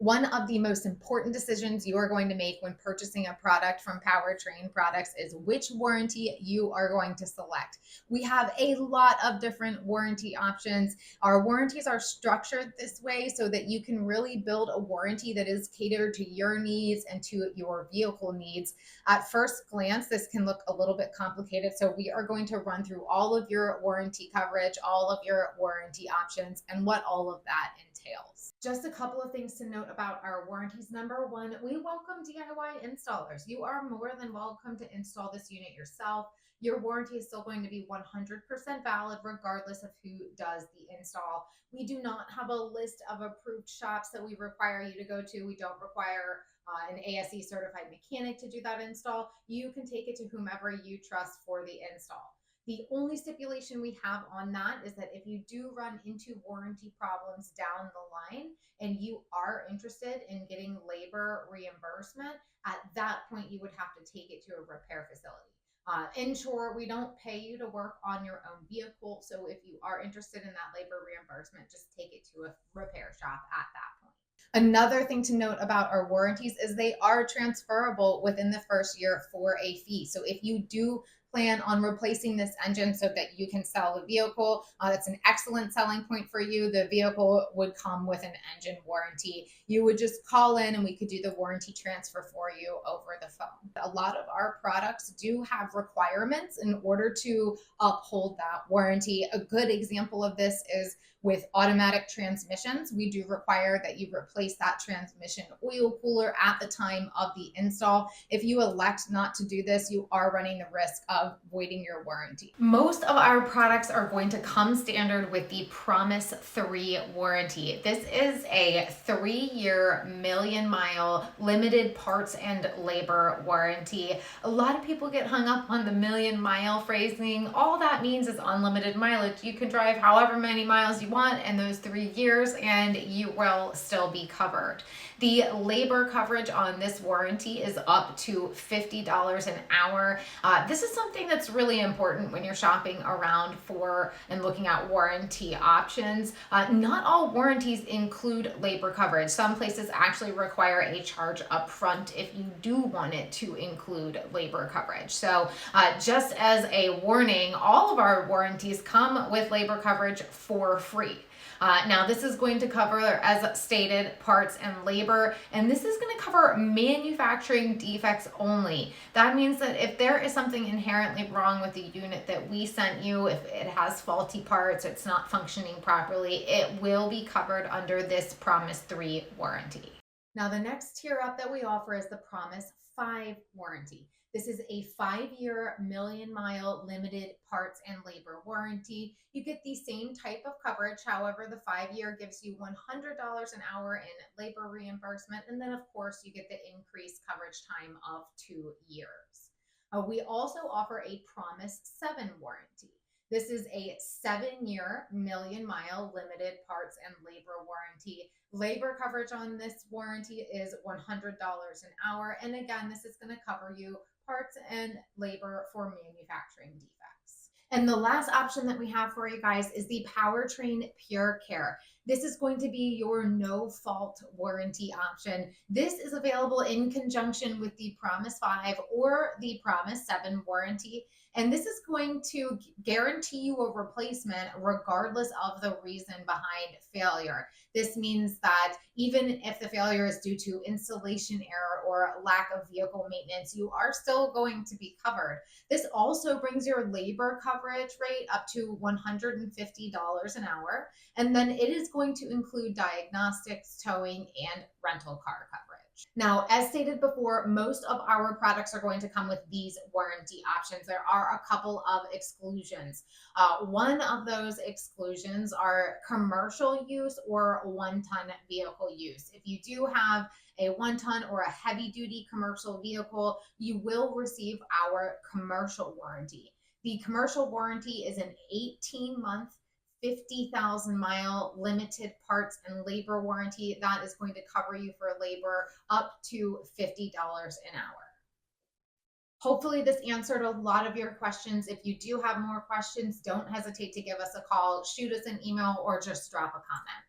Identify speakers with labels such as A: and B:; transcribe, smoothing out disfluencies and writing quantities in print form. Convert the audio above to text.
A: One of the most important decisions you are going to make when purchasing a product from Powertrain Products is which warranty you are going to select. We have a lot of different warranty options. Our warranties are structured this way so that you can really build a warranty that is catered to your needs and to your vehicle needs. At first glance, this can look a little bit complicated. So we are going to run through all of your warranty coverage, all of your warranty options, and what all of that entails. Just a couple of things to note about our warranties. Number one, we welcome DIY installers. You are more than welcome to install this unit yourself. Your warranty is still going to be 100% valid regardless of who does the install. We do not have a list of approved shops that we require you to go to. We don't require an ASE certified mechanic to do that install. You can take it to whomever you trust for the install. The only stipulation we have on that is that if you do run into warranty problems down the line and you are interested in getting labor reimbursement, at that point you would have to take it to a repair facility. In short, we don't pay you to work on your own vehicle. So if you are interested in that labor reimbursement, just take it to a repair shop at that point. Another thing to note about our warranties is they are transferable within the first year for a fee. So if you do plan on replacing this engine so that you can sell the vehicle, that's an excellent selling point for you. The vehicle would come with an engine warranty. You would just call in and we could do the warranty transfer for you over the phone. A lot of our products do have requirements in order to uphold that warranty. A good example of this is with automatic transmissions. We do require that you replace that transmission oil cooler at the time of the install. If you elect not to do this, you are running the risk of voiding your warranty. Most of our products are going to come standard with the Promise 3 warranty. This is a 3-year, million-mile limited parts and labor warranty. A lot of people get hung up on the million-mile phrasing. All that means is unlimited mileage. You can drive however many miles you want in those 3 years and you will still be covered. The labor coverage on this warranty is up to $50 an hour. This is something that's really important when you're shopping around for and looking at warranty options. Not all warranties include labor coverage. Some places actually require a charge up front if you do want it to include labor coverage. So just as a warning, all of our warranties come with labor coverage for free. Now this is going to cover, as stated, parts and labor, and this is going to cover manufacturing defects only. That means that if there is something inherently wrong with the unit that we sent you, if it has faulty parts, it's not functioning properly, it will be covered under this Promise 3 warranty. Now the next tier up that we offer is the Promise 5 warranty. This is a 5-year, million-mile limited parts and labor warranty. You get the same type of coverage. However, the 5-year gives you $100 an hour in labor reimbursement. And then, of course, you get the increased coverage time of 2 years. We also offer a Promise 7 warranty. This is a 7-year, million-mile limited parts and labor warranty. Labor coverage on this warranty is $100 an hour. And again, this is going to cover you parts and labor for manufacturing defects. And the last option that we have for you guys is the Powertrain Pure Care. This is going to be your no-fault warranty option. This is available in conjunction with the Promise 5 or the Promise 7 warranty. And this is going to guarantee you a replacement regardless of the reason behind failure. This means that even if the failure is due to installation error or lack of vehicle maintenance, you are still going to be covered. This also brings your labor coverage rate up to $150 an hour. And then it is going to include diagnostics, towing, and rental car coverage. Now, as stated before, most of our products are going to come with these warranty options. There are a couple of exclusions. One of those exclusions are commercial use or one-ton vehicle use. If you do have a 1-ton or a heavy-duty commercial vehicle, you will receive our commercial warranty. The commercial warranty is an 18-month 50,000 mile limited parts and labor warranty. That is going to cover you for labor up to $50 an hour. Hopefully this answered a lot of your questions. If you do have more questions, don't hesitate to give us a call, shoot us an email, or just drop a comment.